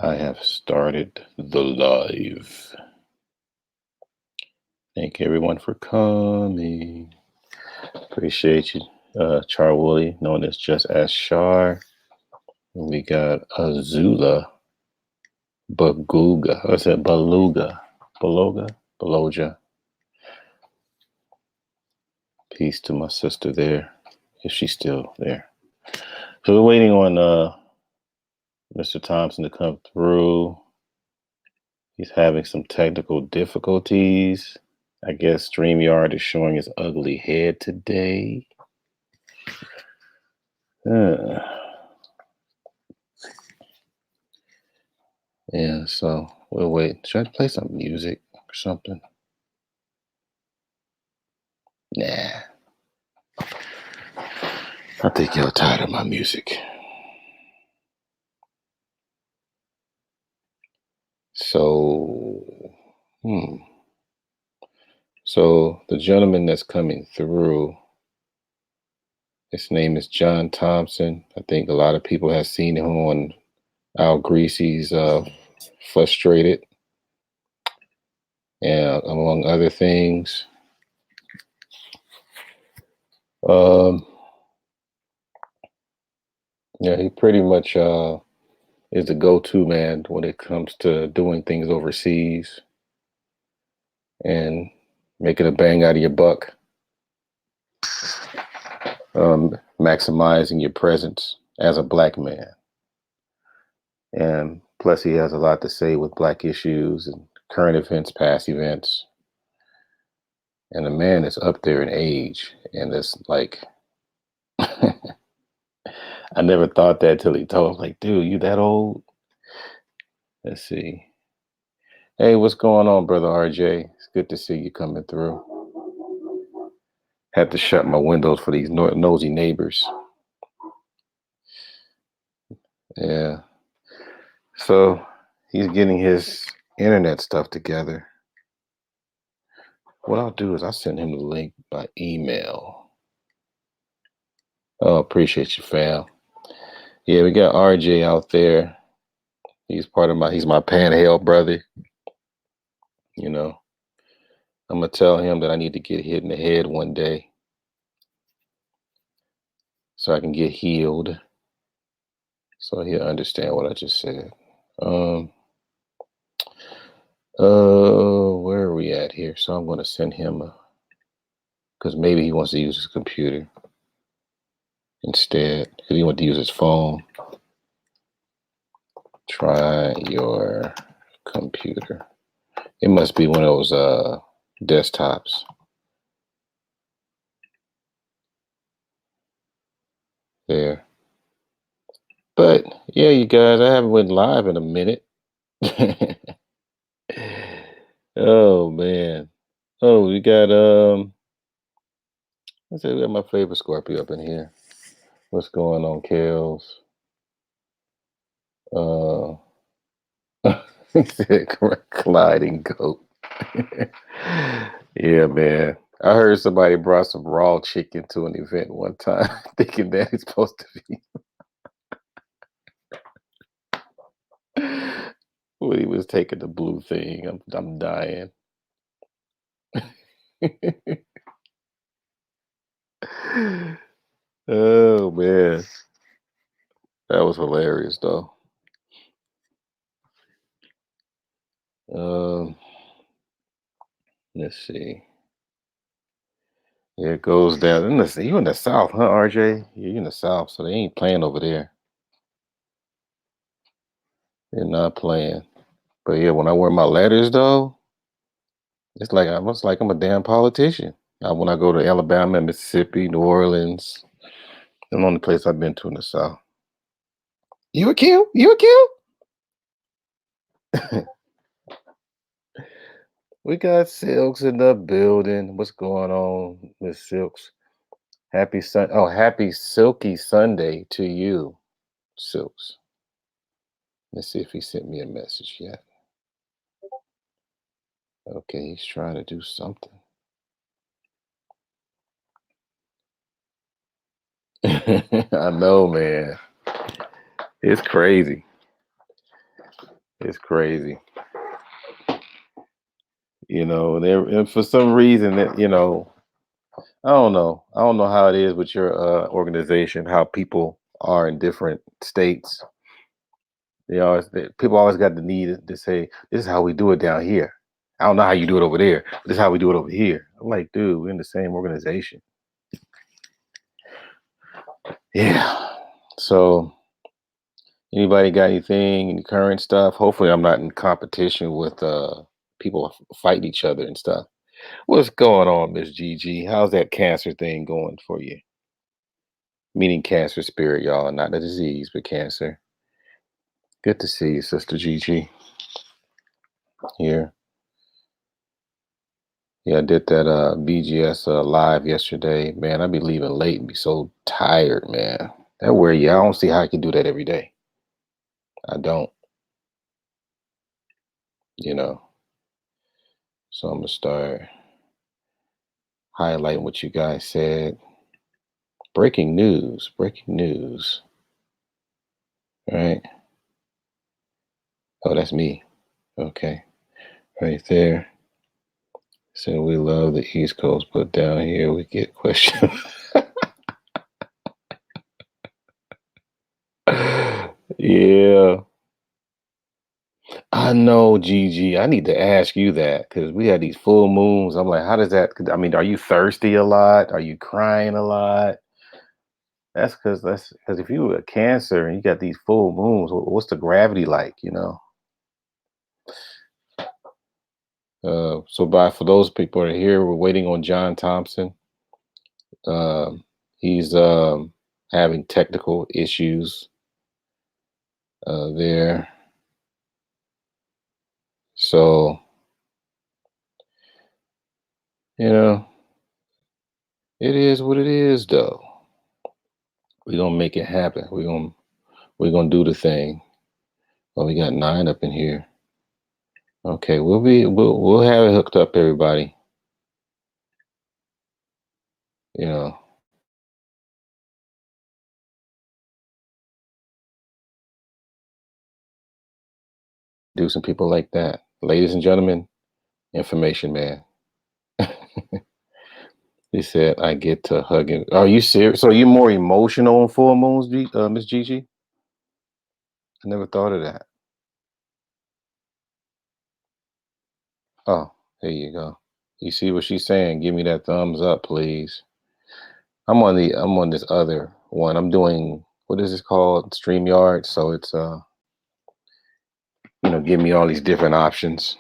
I have started the live. Thank everyone for coming. Appreciate you, Charwooly, known as Just As Shar. We got Azula Baguga. What's that? Beluga. Beloja. Peace to my sister there, if she's still there. So we're waiting on Mr. Thompson to come through. He's having some technical difficulties. I guess StreamYard is showing his ugly head today. Yeah, so we'll wait. Should I play some music or something? Nah. I think you're tired of my music. So, So the gentleman that's coming through, his name is John Thompson. I think a lot of people have seen him on Al Greasy's Frustrated, and among other things. Yeah, he pretty much is the go-to man when it comes to doing things overseas and making a bang out of your buck, maximizing your presence as a black man. And plus, he has a lot to say with black issues and current events, past events. And the man is up there in age, and it's like, I never thought that till he told me, like, dude, you that old? Let's see. Hey, what's going on, brother RJ? It's good to see you coming through. Had to shut my windows for these nosy neighbors. Yeah. So he's getting his internet stuff together. What I'll do is I'll send him the link by email. Oh, appreciate you, fam. Yeah, we got RJ out there. He's my panhandle brother. You know, I'm gonna tell him that I need to get hit in the head one day so I can get healed. So he'll understand what I just said. Where are we at here? So I'm gonna send him because maybe he wants to use his computer instead. Because he wants to use his phone. Try your computer. It must be one of those desktops. There. But yeah, you guys, I haven't went live in a minute. Oh man. Oh, we got let's say we got my favorite Scorpio up in here. What's going on, Kels? He said colliding goat. Yeah, man. I heard somebody brought some raw chicken to an event one time, thinking that it's supposed to be when he was taking the blue thing. I'm dying. Oh man, that was hilarious though. Um, let's see. Yeah, it goes down. You in the South, huh, RJ? You're in the South, so they ain't playing over there. They're not playing. But yeah, when I wear my letters though, it's like I'm a damn politician. When I go to Alabama, Mississippi, New Orleans, the only place I've been to in the South. You a kill? You a kill? We got Silks in the building. What's going on, Miss Silks? Happy Silky Sunday to you, Silks. Let's see if he sent me a message yet. Okay, he's trying to do something. I know, man. It's crazy. It's crazy. There and for some reason that I don't know. I don't know how it is with your organization, how people are in different states. People always got the need to say, "This is how we do it down here." I don't know how you do it over there, but this is how we do it over here. I'm like, dude, we're in the same organization. Yeah. So, anybody got anything, any current stuff? Hopefully, I'm not in competition with people fighting each other and stuff. What's going on, Miss Gigi? How's that cancer thing going for you? Meaning cancer spirit, y'all, not the disease, but cancer. Good to see you, Sister Gigi. Here. Yeah, I did that BGS live yesterday. Man, I'd be leaving late and be so tired, man. That wear you. I don't see how I can do that every day. I don't, you know. So I'm gonna start highlighting what you guys said. Breaking news. Breaking news. All right. Oh, that's me. Okay. Right there. So we love the East Coast, but down here we get questions. Yeah. I know, Gigi. I need to ask you that because we had these full moons. I'm like, how does that? I mean, are you thirsty a lot? Are you crying a lot? That's because if you were a Cancer and you got these full moons, what's the gravity like? So by for those people that are here, we're waiting on John Thompson. He's having technical issues there. So you know, it is what it is, though. We're gonna make it happen. We're gonna do the thing. Well, we got 9 up in here. Okay, we'll have it hooked up, everybody. You know, do some people like that. Ladies and gentlemen, information man. He said I get to hugging. Are you serious? So you're more emotional on full moons, Miss Gigi? I never thought of that. Oh, there you go. You see what she's saying? Give me that thumbs up, please. I'm on this other one. I'm doing what is this called? StreamYard. So it's give me all these different options.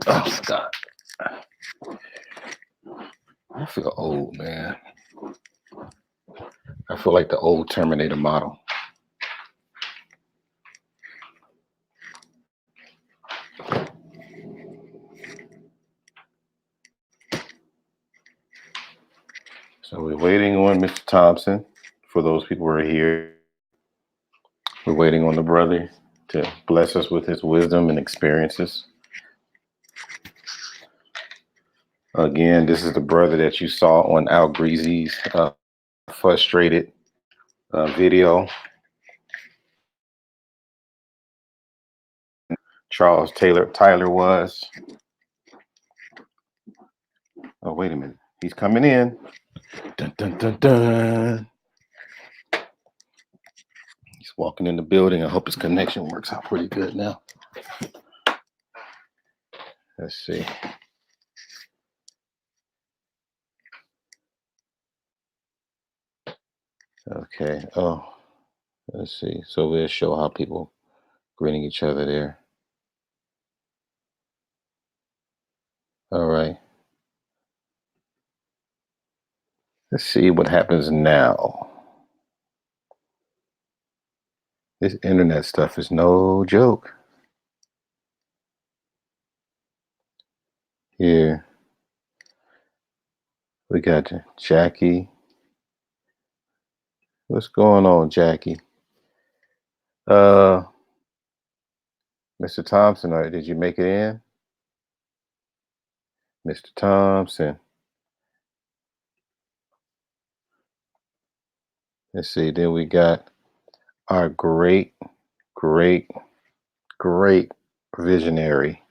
Oh God. I feel old, man. I feel like the old Terminator model. So we're waiting on Mr. Thompson. For those people who are here, we're waiting on the brother to bless us with his wisdom and experiences. Again, this is the brother that you saw on Al Greasy's frustrated video. Charles Tyler was. Oh, wait a minute. He's coming in. Dun, dun, dun, dun. He's walking in the building. I hope his connection works out pretty good now. Let's see. Okay. Oh, let's see. So we'll show how people greeting each other there. All right. Let's see what happens now. This internet stuff is no joke. Here we got Jackie. What's going on, Jackie? Uh, Mr. Thompson, did you make it in? Mr. Thompson. Let's see. Then we got our great great visionary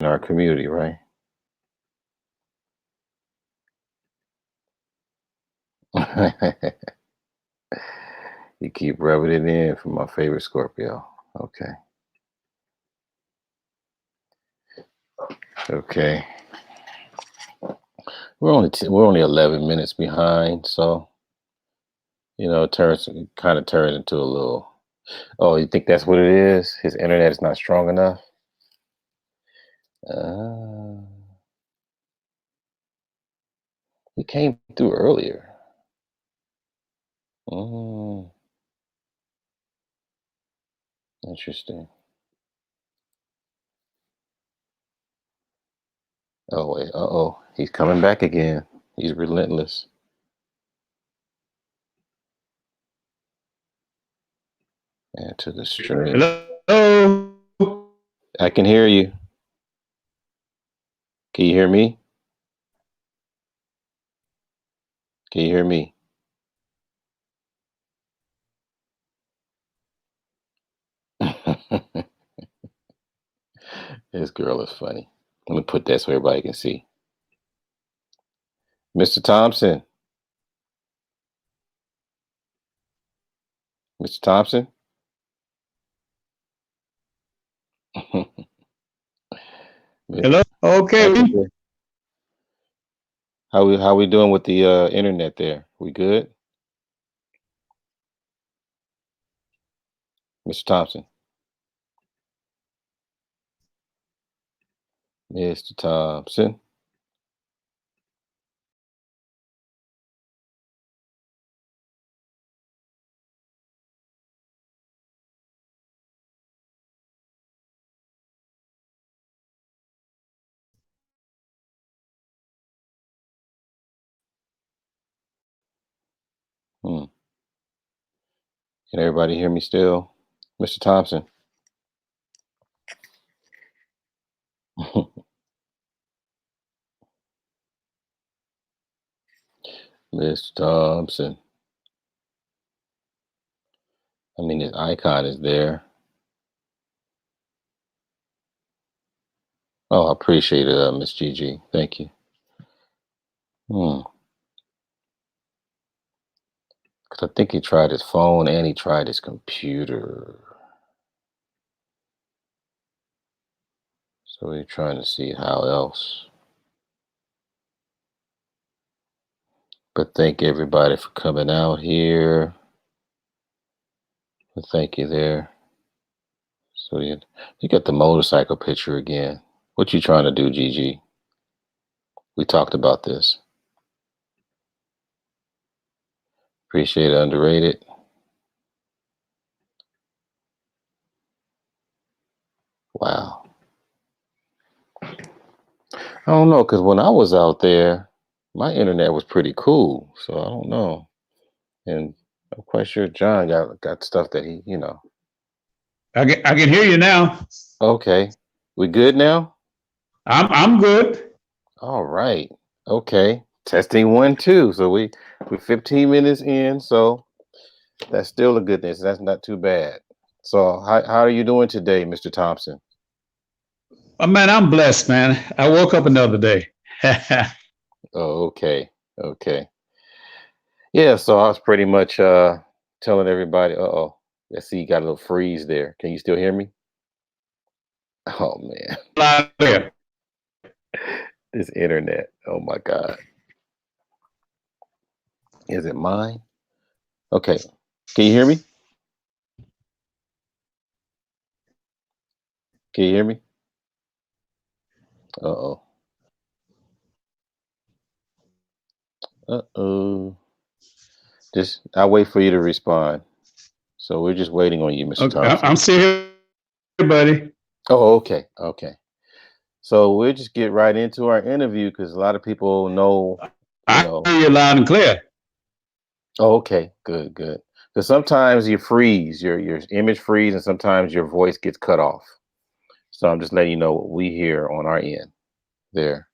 in our community, right? You keep rubbing it in for my favorite Scorpio. Okay. Okay. We're only 11 minutes behind, so it kind of turns into a little. Oh, you think that's what it is? His internet is not strong enough. Uh, he came through earlier. Mm, interesting. Oh wait. Uh-oh. He's coming back again. He's relentless. And to the stream. Hello. I can hear you. Can you hear me? Can you hear me? This girl is funny. Let me put that so everybody can see. Mr. Thompson. Mr. Thompson. Hello. I can Okay. hear. How we doing with the internet there? We good? Mr. Thompson. Mr. Thompson. Hmm. Can everybody hear me still? Mr. Thompson. Mr. Thompson. I mean, his icon is there. Oh, I appreciate it, Miss Gigi. Thank you. Hmm. 'Cause I think he tried his phone and he tried his computer. So we're trying to see how else. But thank everybody for coming out here. Thank you there. So you got the motorcycle picture again. What you trying to do, Gigi? We talked about this. Appreciate it, underrated. Wow. I don't know, because when I was out there, my internet was pretty cool. So I don't know. And I'm quite sure John got stuff that he. I can hear you now. Okay. We good now? I'm good. All right. Okay. Testing 1, 2. So we're 15 minutes in, so that's still a good thing. So that's not too bad. So how are you doing today, Mr. Thompson? Oh, man, I'm blessed, man. I woke up another day. Oh, okay. Okay. Yeah, so I was pretty much telling everybody, uh-oh. I see you got a little freeze there. Can you still hear me? Oh man. Loud and clear. This internet. Oh my God. Is it mine? Okay. Can you hear me? Can you hear me? Uh-oh. Uh-oh. Just I'll wait for you to respond. So we're just waiting on you, Mr. Okay, Thompson. I'm still here, buddy. Oh, okay. Okay. So we'll just get right into our interview because a lot of people know, you I know. hear you loud and clear. Oh, okay. Good, good. Because sometimes you freeze, your image freeze, and sometimes your voice gets cut off. So I'm just letting you know what we hear on our end there.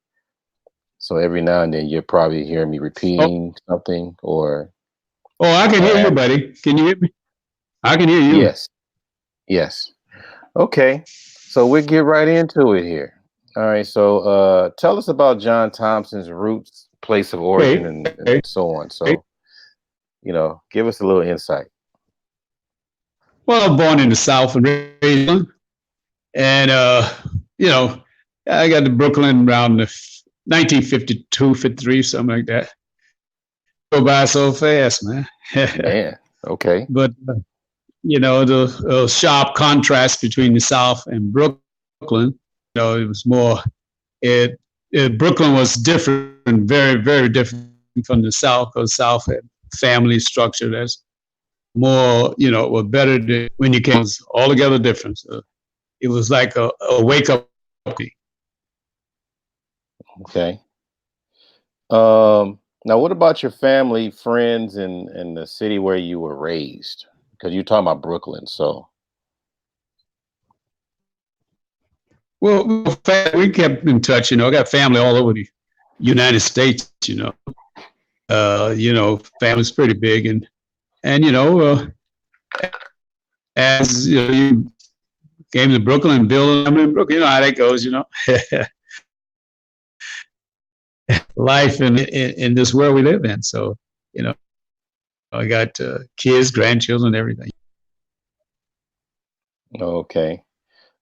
So every now and then you're probably hearing me Oh, repeating something oh, I can or hear you, ask. buddy. Can you hear me? I can hear you. Yes, yes. Okay. So we'll get right into it here. All right. So tell us about John Thompson's roots, place of origin, Okay. and so on. So, give us a little insight. Well, I'm born in the South and raised, and you know, I got to Brooklyn around the 1952, 53, something like that. Go by so fast, man. Man. Okay. But the sharp contrast between the South and Brooklyn. It was more. It Brooklyn was different, very, very different from the South, because South had family structure that's more, were better than when you came. It was altogether different. So it was like a wake up. Okay. Now, what about your family, friends, and the city where you were raised? Because you're talking about Brooklyn. So, Well, we kept in touch. I got family all over the United States. Family's pretty big, and as you came to Brooklyn, Bill, I'm in Brooklyn. You know how that goes. Life in this world we live in. So, you know, I got kids, grandchildren, everything. okay.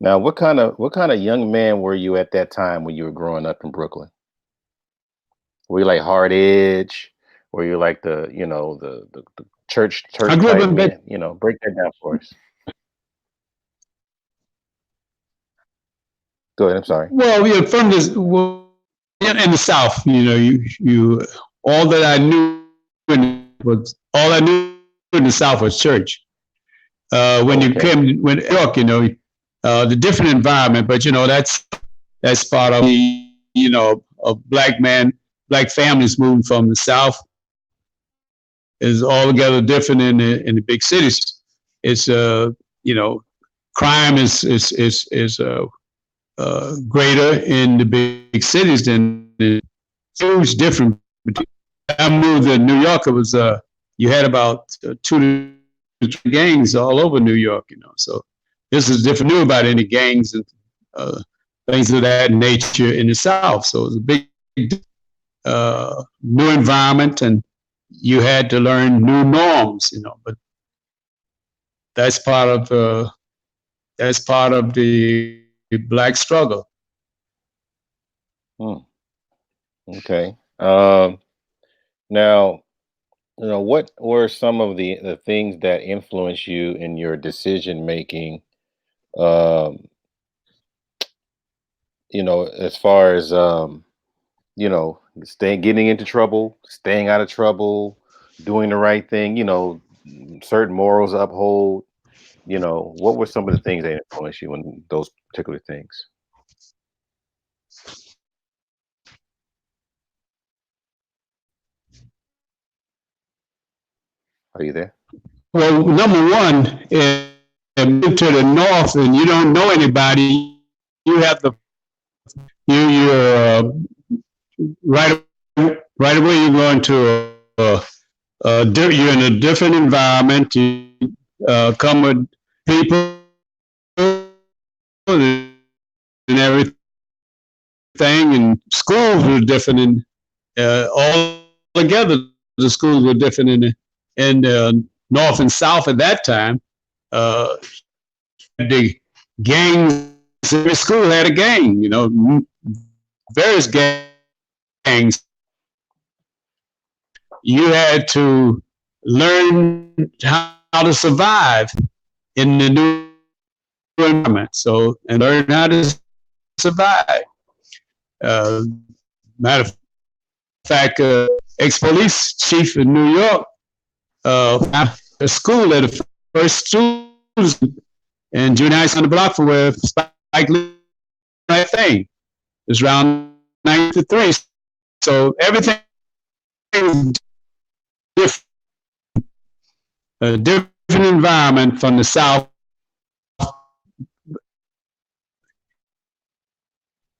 Now, what kind of young man were you at that time when you were growing up in Brooklyn? Were you like hard edge? Were you like the I church grew up type in Bed. man? Break that down for us. Go ahead. I'm sorry. Well, from this in the South. You all that I knew was all I knew in the South was church. When you Okay. came when New York, the different environment, but that's part of a black families moving from the South is altogether different in the big cities. It's you know crime is greater in the big cities than the huge difference. I moved to New York. It was you had about two to three gangs all over New York. So this is different. Knew about any gangs and uh, things of that nature in the South. So it was a big new environment, and you had to learn new norms. But that's part of the black struggle. Hmm. Okay. Now, what were some of the things that influenced you in your decision making? Um, as far as staying getting into trouble, staying out of trouble, doing the right thing, certain morals uphold. What were some of the things that influenced you in those particular things? Are you there? Well, number one, if you move to the north and you don't know anybody, you have to you're right right away you're going to you're in a different environment. You come with people and everything, and schools were different, and all together the schools were different in north and south at that time. Uh, the gangs, every school had a gang. Various gangs. You had to learn how to survive in the new environment. So, and learn how to survive. Uh, Matter of fact, ex-police chief in New York, a school at the first students in junior high on the block for where Spike Lee that thing. It's around 93. So everything is different, a different environment from the South.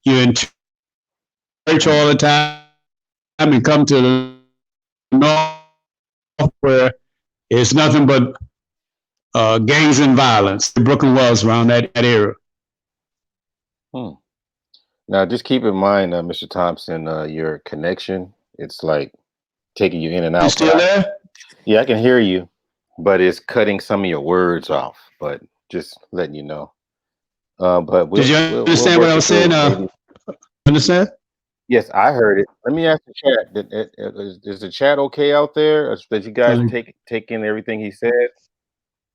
You're in church Hmm. all the time and come to the North where it's nothing but gangs and violence. Brooklyn was around that era. Hmm. Now, just keep in mind, Mr. Thompson, your connection, it's like taking you in and You out, but still there? yeah, I can hear you, but it's cutting some of your words off, but just letting you know. But Did you we'll understand what I work it was saying? through. Maybe. Understand? Yes, I heard it. Let me ask the chat. Is the chat okay out there? Did you guys take in everything he said?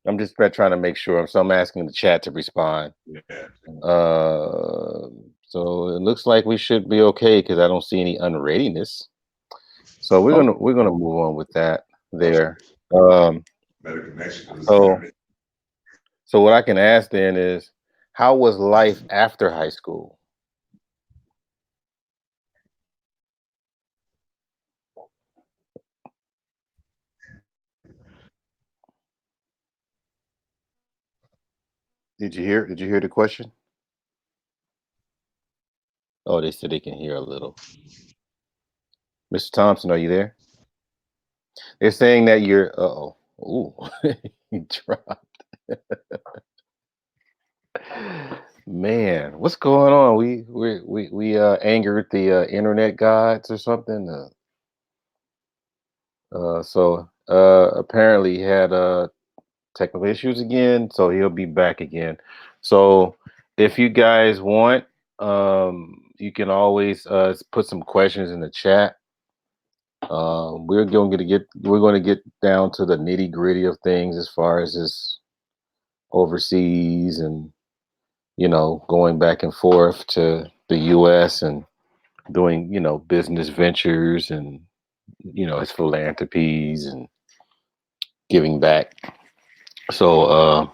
I'm just trying to make sure. So I'm asking the chat to respond. Uh, so it looks like we should be okay because I don't see any unreadiness. So we're gonna move on with that there. Um, so so what I can ask then is, how was life after high school? Did you hear the question? Oh, they said they can hear a little. Mr. Thompson, are you there? They're saying that you're. Uh-oh. Ooh, he dropped. Man, what's going on? We angered the internet gods or something. Apparently he had technical issues again, so he'll be back again. So if you guys want, you can always put some questions in the chat. We're going to get down to the nitty gritty of things as far as this overseas and going back and forth to the U.S. and doing business ventures and his philanthropies and giving back. So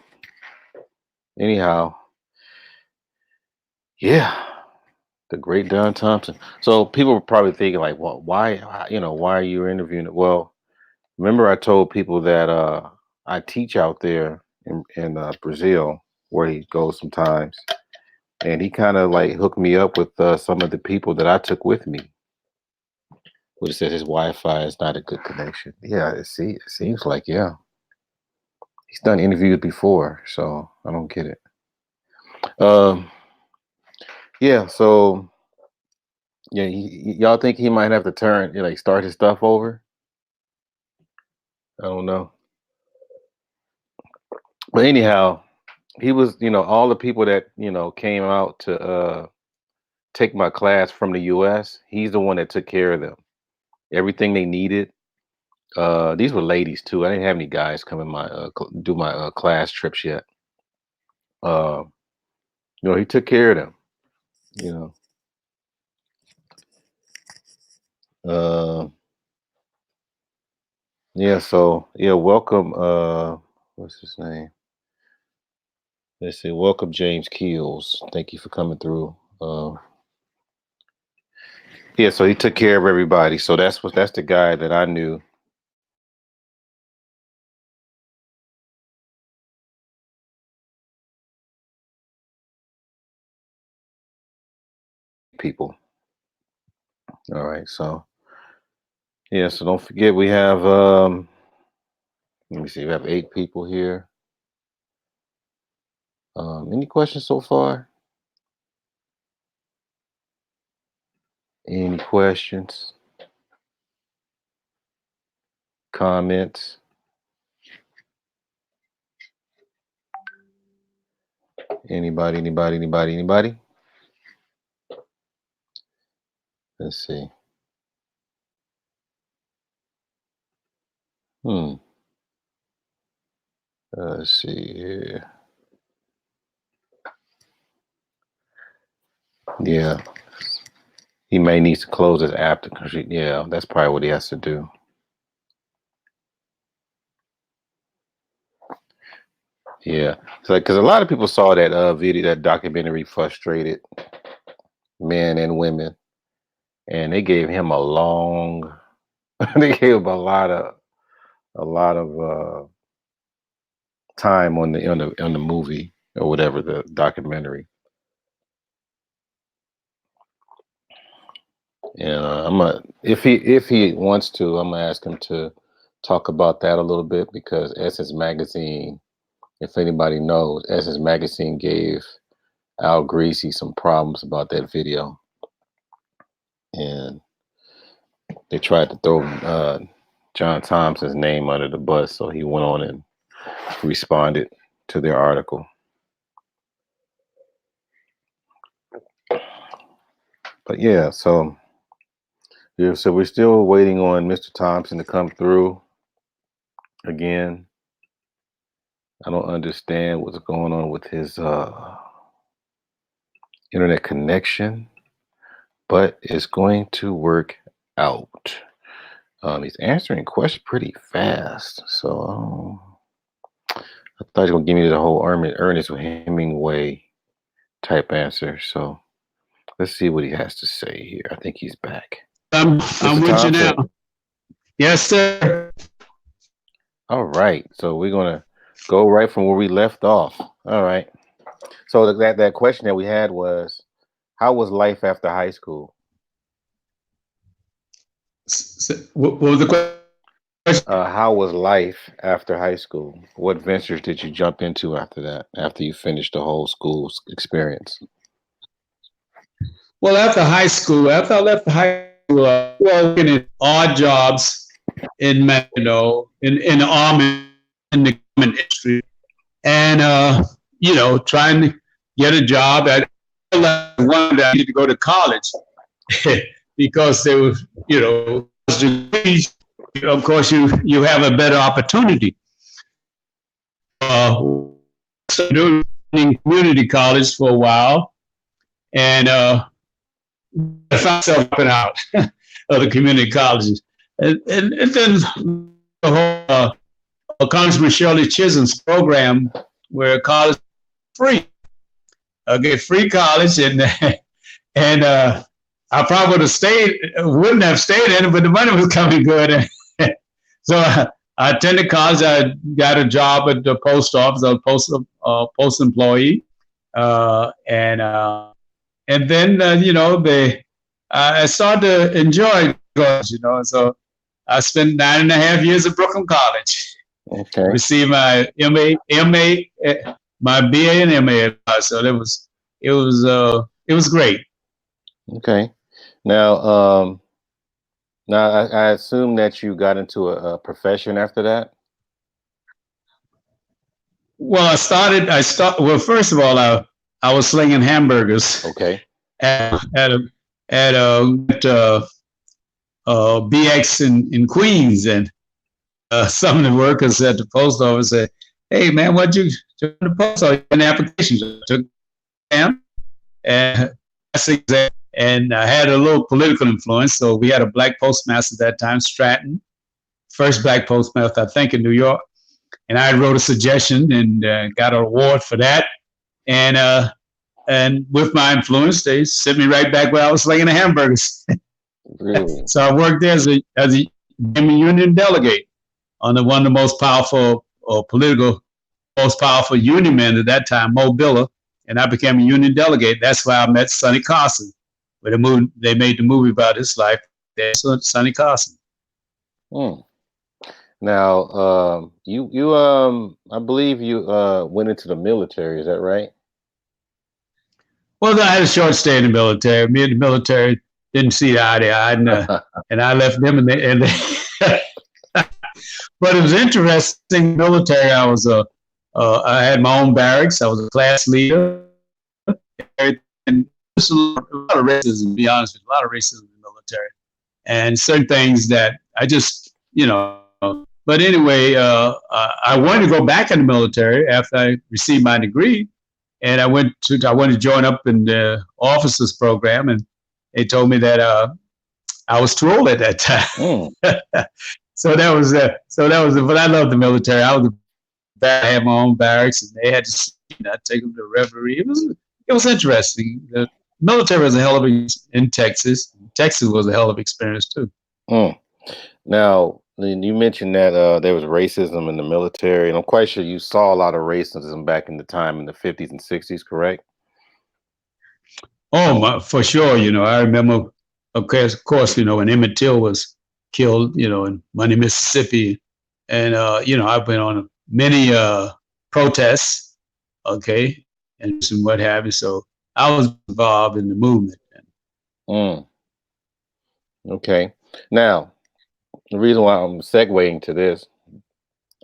anyhow, yeah, the great Don Thompson. So people were probably thinking like, well, why are you interviewing? Well, remember I told people that I teach out there in Brazil where he goes sometimes, and he kind of like hooked me up with some of the people that I took with me. Which said his Wi-Fi is not a good connection. Yeah, it seems like yeah. He's done interviews before, so I don't get it. Um, yeah, so yeah, y'all think he might have to turn, like, start his stuff over? I don't know. But anyhow, he was, all the people that came out to take my class from the U.S. He's the one that took care of them. Everything they needed. These were ladies too. I didn't have any guys come in my do my class trips yet. Uh, he took care of them. You know. Uh, yeah, so yeah, welcome. What's his name? Let's see. Welcome, James Keels. Thank you for coming through. Yeah, so he took care of everybody. So that's the guy that I knew. People. All right. So yeah. So don't forget we have. Let me see. We have 8 people here. Any questions so far? Any questions? Comments? Anybody? Anybody? Anybody? Anybody? Let's see. Hmm. Let's see here. Yeah. He may need to close his app because yeah, that's probably what he has to do. Yeah. It's like because a lot of people saw that video, that documentary, Frustrated Men and Women, and they gave him a long. They gave him a lot of time on the movie or whatever, the documentary. And if he wants to, I'm gonna ask him to talk about that a little bit because Essence Magazine if anybody knows, Essence Magazine gave Al Greasy some problems about that video, and they tried to throw John Thompson's name under the bus, so he went on and responded to their article. But yeah, so we're still waiting on Mr. Thompson to come through again. I don't understand what's going on with his internet connection, but it's going to work out. He's answering questions pretty fast, so I thought he was gonna give me the whole Ernest Hemingway type answer. So let's see what he has to say here. I think he's back. I'm with Thompson. you now. Yes, sir. All right, so we're gonna go right from where we left off. All right. So that question that we had was, how was life after high school? What was the question? How was life after high school? What ventures did you jump into after that, after you finished the whole school experience? Well, after I left high school, working at odd jobs in in the army, in the government industry, and trying to get a job. I wanted I needed to go to college because there was, degrees. Of course, you have a better opportunity. So doing community college for a while, and I found myself dropping out of the community colleges, and then the whole Congressman Shirley Chisholm's program where college is free. I get free college, and I probably wouldn't have stayed in it, but the money was coming good. So I attended college. I got a job at the post office. I was a post employee, and then I started to enjoy college. So I spent 9.5 years at Brooklyn College. Okay. Received my my BA and MA. So it was great. Okay. Now, I assume that you got into a profession after that. Well, well, first of all, I was slinging hamburgers. Okay. At BX in Queens, and some of the workers at the post office said, "Hey, man, what'd you do the post office? An application?" I took them, and I had a little political influence. So we had a black postmaster at that time, Stratton, first black postmaster, I think, in New York. And I wrote a suggestion and got an award for that. And with my influence, they sent me right back where I was slinging the hamburgers. Really? So I worked there as a union delegate on one of the most powerful most powerful union men at that time, Mo Biller. And I became a union delegate. That's why I met Sonny Carson. They made the movie about his life. That's Sonny Carson. Now, you I believe you went into the military. Is that right? Well, I had a short stay in the military. Me and the military didn't see eye to eye, and I left them. But it was interesting. Military. I had my own barracks. I was a class leader. And there's a lot of racism, to be honest with you, a lot of racism in the military. And certain things that I just, but anyway, I wanted to go back in the military after I received my degree. And I wanted to join up in the officers program. And they told me that I was too old at that time. So that was but I loved the military. I had my own barracks, and they had to take them to reverie. It was interesting. The military was a hell of in Texas. Texas was a hell of an experience too. Now, you mentioned that there was racism in the military, and I'm quite sure you saw a lot of racism back in the time in the 50s and 60s, correct? Oh, for sure. I remember, of course, when Emmett Till was killed, in Money, Mississippi, and I've been on many protests, okay, and what have you. So I was involved in the movement. Mm, okay. Now, the reason why I'm segueing to this,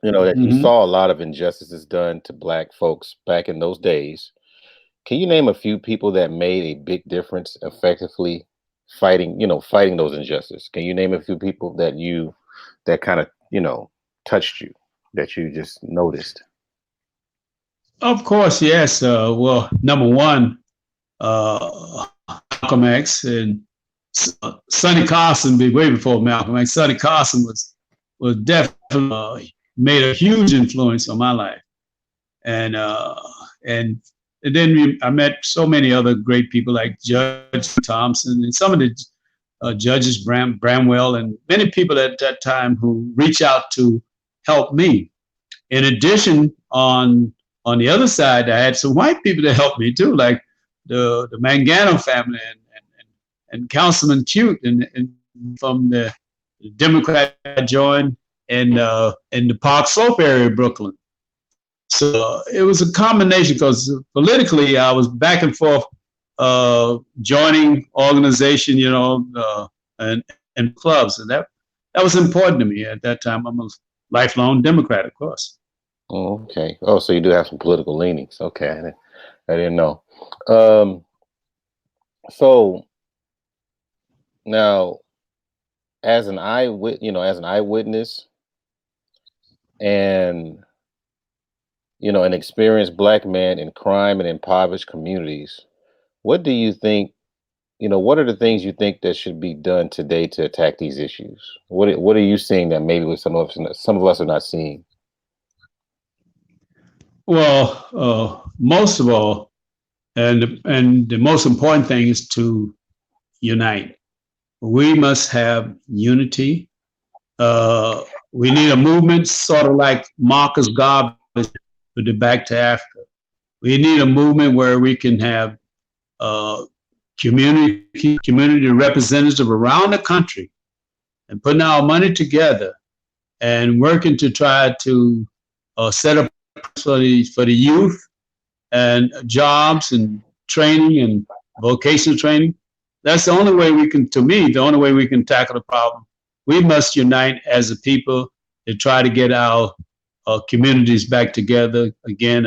that you Mm-hmm. saw a lot of injustices done to black folks back in those days. Can you name a few people that made a big difference effectively fighting those injustices? Can you name a few people that kind of, touched you, that you just noticed? Of course, yes. Well, number one, Malcolm X and Sonny Carson, way before Malcolm X. Sonny Carson was definitely made a huge influence on my life, and and and then I met so many other great people like Judge Thompson and some of the judges, Bramwell, and many people at that time who reached out to help me. In addition, on the other side, I had some white people that helped me too, like the Mangano family and Councilman Cute and from the Democrat I joined in the Park Slope area of Brooklyn. So it was a combination because politically I was back and forth joining organization, and clubs, and that was important to me at that time. I'm a lifelong Democrat, of course. Oh, okay. Oh, so you do have some political leanings. Okay, I didn't know. Um, so now, as an eyewitness, and an experienced black man in crime and impoverished communities, what do you think? What are the things you think that should be done today to attack these issues? What are you seeing that maybe some of us are not seeing? Well, most of all, and the most important thing is to unite. We must have unity. Uh, we need a movement, sort of like Marcus Garvey with the Back to Africa. We need a movement where we can have uh, community representatives around the country and putting our money together and working to try to set up for the youth and jobs and training and vocational training. That's the only way we can, to me, the only way we can tackle the problem. We must unite as a people to try to get our communities back together again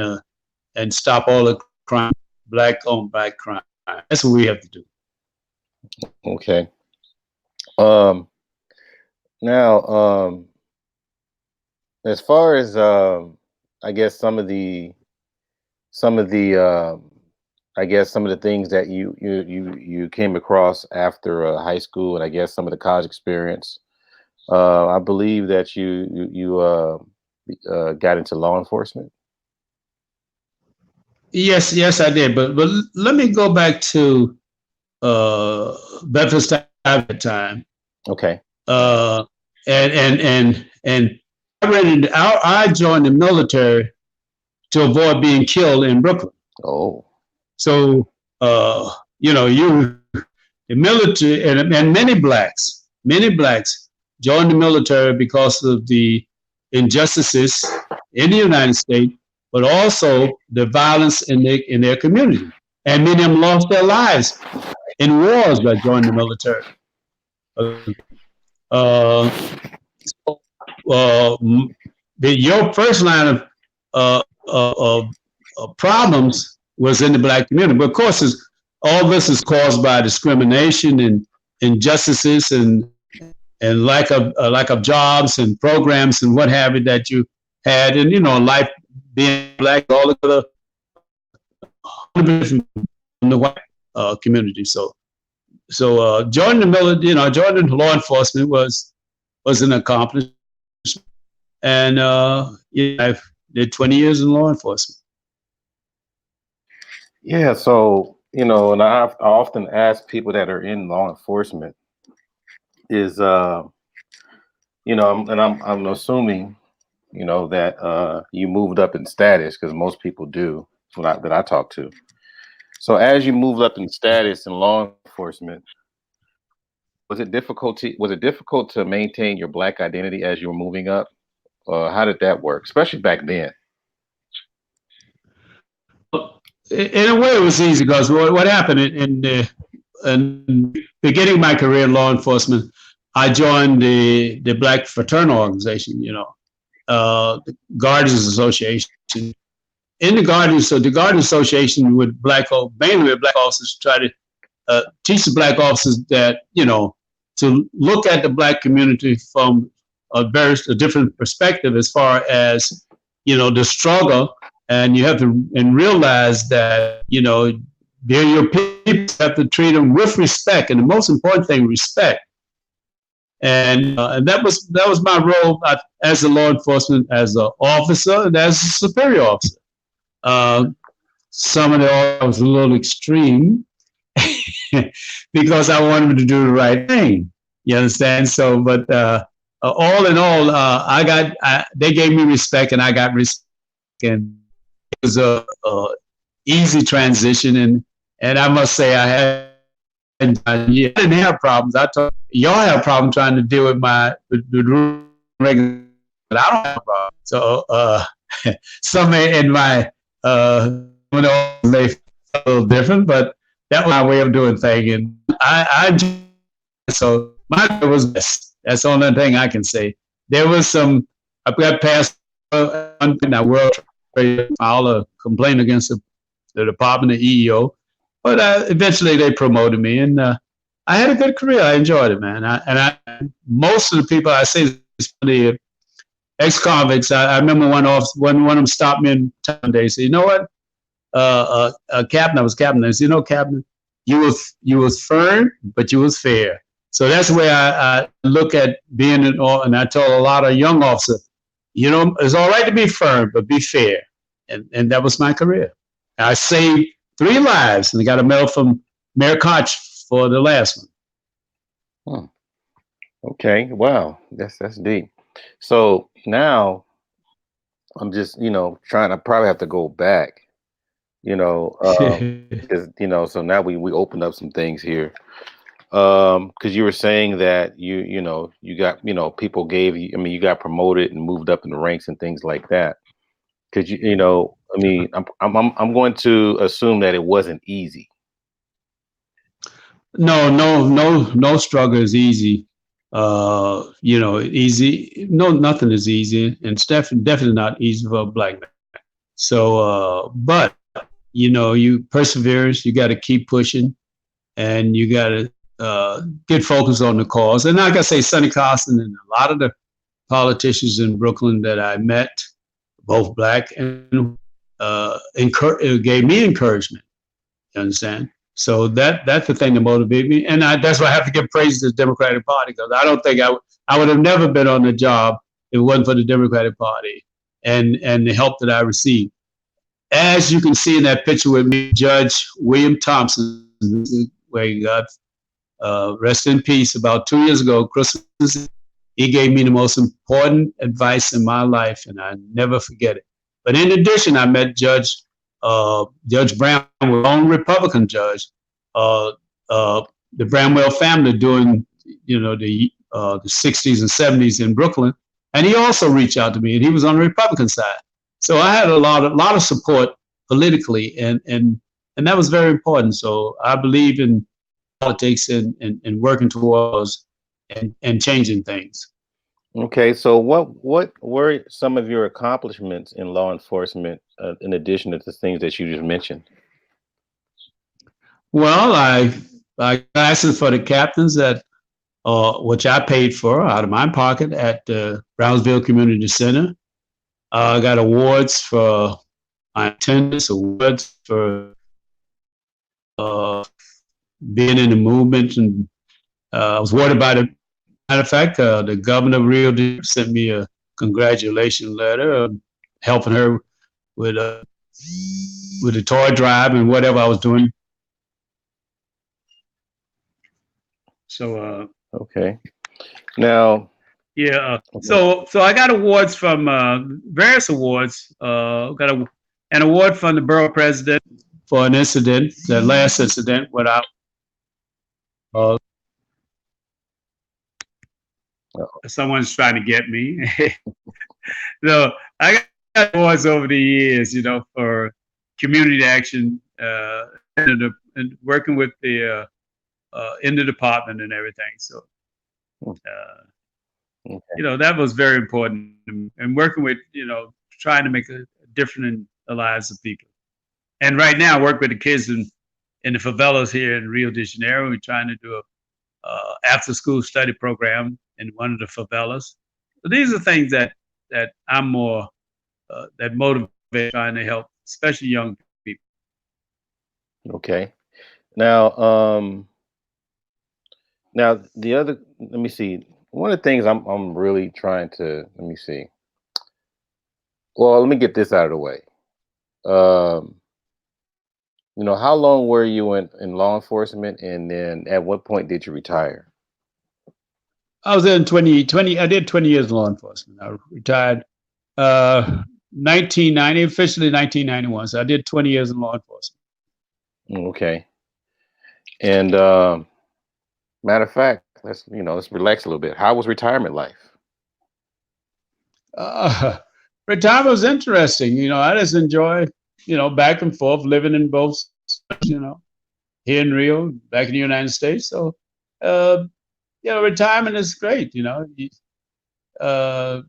and stop all the crime, black on black crime. That's what we have to do. Okay. Um, Now, as far as I guess some of the I guess some of the things that you came across after high school, and I guess some of the college experience. I believe that you got into law enforcement. Yes, yes, I did. But let me go back to Bedford at time. Okay. Uh, and I joined the military to avoid being killed in Brooklyn. Oh. So you the military and many blacks joined the military because of the injustices in the United States, but also the violence in their community. And many of them lost their lives in wars by joining the military. Uh, uh, your first line of uh, uh, uh, problems was in the black community. But of course, all this is caused by discrimination and injustices and lack of jobs and programs and what have you that you had, and life being black, all the other from the white community. So joining the military, joining law enforcement was an accomplishment, and I did 20 years in law enforcement. Yeah. So and I often ask people that are in law enforcement is and I'm assuming that you moved up in status, because most people do that I talk to. So as you moved up in status in law enforcement, was it difficult to maintain your black identity as you were moving up? How did that work, especially back then? in a way, it was easy because what happened in the beginning of my career in law enforcement, I joined the Black Fraternal Organization, the Guardians Association. In the Guardians Association with mainly with black officers, try to teach the black officers that, to look at the black community from a different perspective as far as, the struggle. And you have to and realize that, they're your people, have to treat them with respect. And the most important thing, respect. And that was my role as a law enforcement, as an officer, and as a superior officer. Uh, some of it was a little extreme because I wanted to do the right thing. You understand? So, but all in all, they gave me respect, and I got respect, and it was a easy transition. And I must say, I didn't have problems. I told y'all have a problem trying to deal with the regular, but I don't have a problem. So some in my may feel a little different, but that was my way of doing things, and I so my was best. That's the only thing I can say. There was I got past one thing I world file a complaint against the Department of EEO, but eventually they promoted me, and I had a good career. I enjoyed it, man. Most of the people I say, the ex-convicts, I remember one of them stopped me in town. They said, "You know what, Captain?" I was captain. They said, "You know, Captain, you was firm, but you was fair." So that's the way I look at being and I told a lot of young officers, it's all right to be firm, but be fair. And that was my career. I saved 3 lives, and I got a medal from Mayor Koch for the last Hmm. Okay. Wow. That's deep. So now I'm just, trying to probably have to go back, one. because, so now we opened up some things here. Because you were saying that you got, people gave you, I mean, you got promoted and moved up in the ranks and things like that. Could I mean, I'm going to assume that it wasn't easy. No struggle is easy. Easy. No, nothing is easy, and it's definitely not easy for a black man. So, but you perseverance. You got to keep pushing, and you got to get focused on the cause. And like I say, Sonny Carson and a lot of the politicians in Brooklyn that I met, both black and gave me encouragement. You understand? So that's the thing that motivated me, and that's why I have to give praise to the Democratic Party, because I don't think I would have never been on the job if it wasn't for the Democratic Party and the help that I received. As you can see in that picture with me, Judge William Thompson, where he got rest in peace, about 2 years ago, Christmas, he gave me the most important advice in my life, and I never forget it. But in addition, I met Judge Brown, own Republican judge, uh, the Bramwell family during the 60s and 70s in Brooklyn, and he also reached out to me, and he was on the Republican side. So I had a lot of support politically, and that was very important. So I believe in politics and working towards and changing things. Okay, so what were some of your accomplishments in law enforcement, in addition to the things that you just mentioned? Well, I asked for the captains that which I paid for out of my pocket at the Brownsville Community Center. I got awards for my attendance, awards for uh, being in the movement, and I was awarded by the matter of fact, the governor of Rio de Janeiro sent me a congratulation letter, helping her with uh, with the toy drive and whatever I was doing. So Okay. Now, yeah, okay. so I got awards from various awards. Got an award from the borough president for an incident, the last incident, without uh, someone's trying to get me. So I got awards over the years, for community action, and working with the in the department and everything. So, Hmm. uh, Okay. that was very important. And working with, trying to make a difference in the lives of people. And right now, I work with the kids in the favelas here in Rio de Janeiro. We're trying to do a after school study program in one of the favelas. So these are things that I'm more that motivate trying to help, especially young people. Okay. Now, now the other, let me see. One of the things I'm really trying to, let me see. Well, let me get this out of the way. Um, how long were you in law enforcement, and then at what point did you retire? I was in 2020. I did 20 years in law enforcement. I retired 1990, officially 1991. So I did 20 years in law enforcement. Okay. And matter of fact, let's relax a little bit. How was retirement life? Uh, Retirement was interesting. I just enjoy, back and forth, living in both, you know, here in Rio, back in the United States. So, uh, retirement is great. Uh,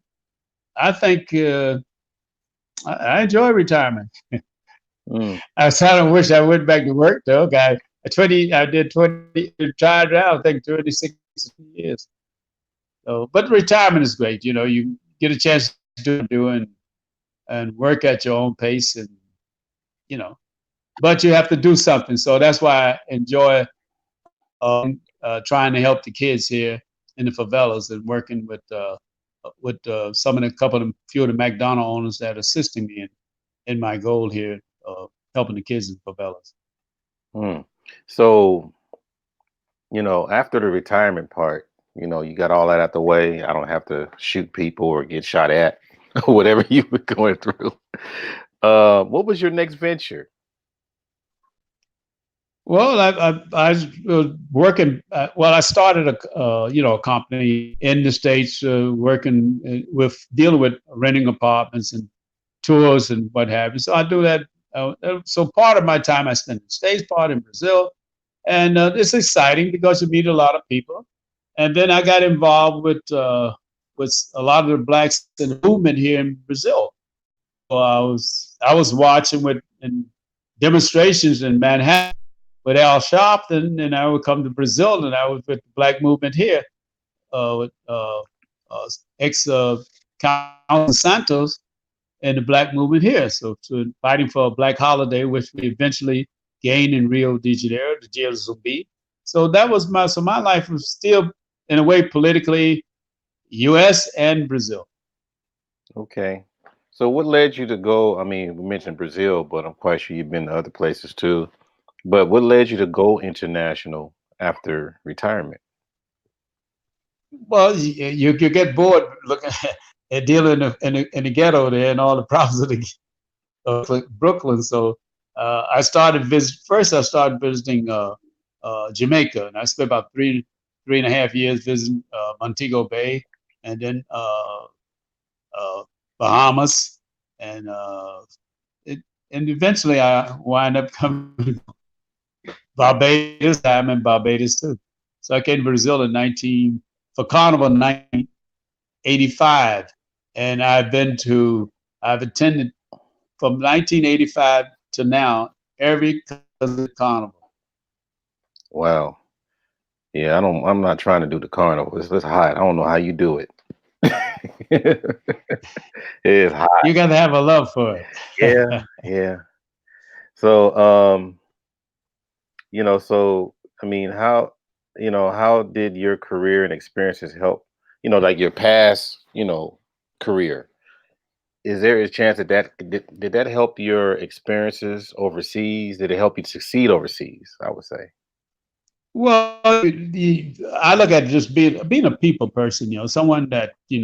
I think I enjoy retirement. Mm, I kind of wish I went back to work though. I did 20, retired now, I think 26 years. So, but retirement is great. You get a chance to do and work at your own pace, and you know, but you have to do something. So that's why I enjoy trying to help the kids here in the favelas and working with some of the couple of few of the McDonald owners that are assisting me in my goal here, uh, helping the kids in favelas. mm. So, after the retirement part, you got all that out the way. I don't have to shoot people or get shot at or whatever you were going through. What was your next venture? Well, I was working. Well, I started a company in the states, working with dealing with renting apartments and tours and what have you. So I do that. So part of my time I spend in the states, part in Brazil, and it's exciting because you meet a lot of people. And then I got involved with a lot of the blacks in the movement here in Brazil. So I was watching with in demonstrations in Manhattan with Al Sharpton, and I would come to Brazil, and I was with the black movement here, with ex Council Santos and the black movement here. So fighting for a black holiday, which we eventually gained in Rio de Janeiro, the Dia Zumbi. So that was my life was still in a way politically U.S. and Brazil. Okay. So what led you to go? I mean, we mentioned Brazil, but I'm quite sure you've been to other places too. But what led you to go international after retirement? Well, you get bored looking at dealing in the ghetto there and all the problems of Brooklyn. So I started visit. First, I started visiting Jamaica, and I spent about three and a half years visiting Montego Bay, and then uh, Bahamas, and it, and eventually I wind up coming to Barbados. I'm in Barbados too. So I came to Brazil in 19 for Carnival 1985, and I've attended from 1985 to now every carnival. Wow. Yeah, I'm not trying to do the carnival. It's hot. I don't know how you do it. It's hot. You got to have a love for Yeah, it. yeah. So, so I mean, how did your career and experiences help, like your past, career? Is there a chance did that help your experiences overseas? Did it help you succeed overseas? I would say. Well, I look at just being a people person. Someone that you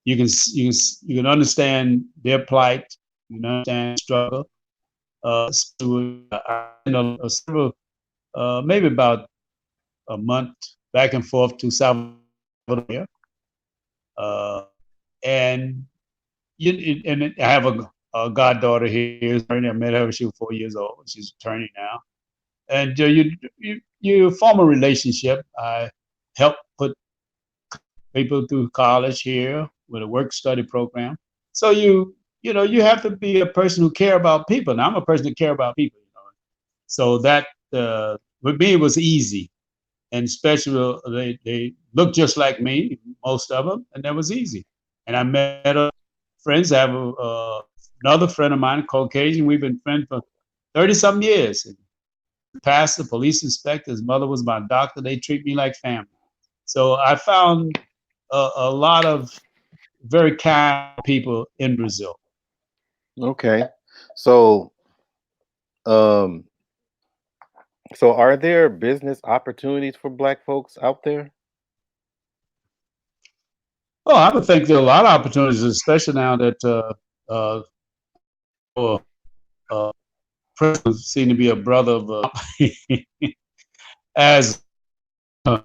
can understand their plight, you can understand struggle. So several, maybe about a month back and forth to Salvador, uh, and I have goddaughter here is attorney. I met her when she was 4 years old. She's an attorney now. And you form a relationship. I help put people through college here with a work study program. So you have to be a person who care about people. And I'm a person that care about people. So that with me it was easy, and especially they look just like me, most of them, and that was easy. And I met friends. I have another friend of mine, Caucasian. We've been friends for 30 some years. And pastor, police inspector, his mother was my doctor. They treat me like family. So I found a lot of very kind people in Brazil. Okay. So, um, so are there business opportunities for Black folks out there? Oh, I would think there are a lot of opportunities, especially now that uh, uh, uh, President seemed to be a brother of as uh,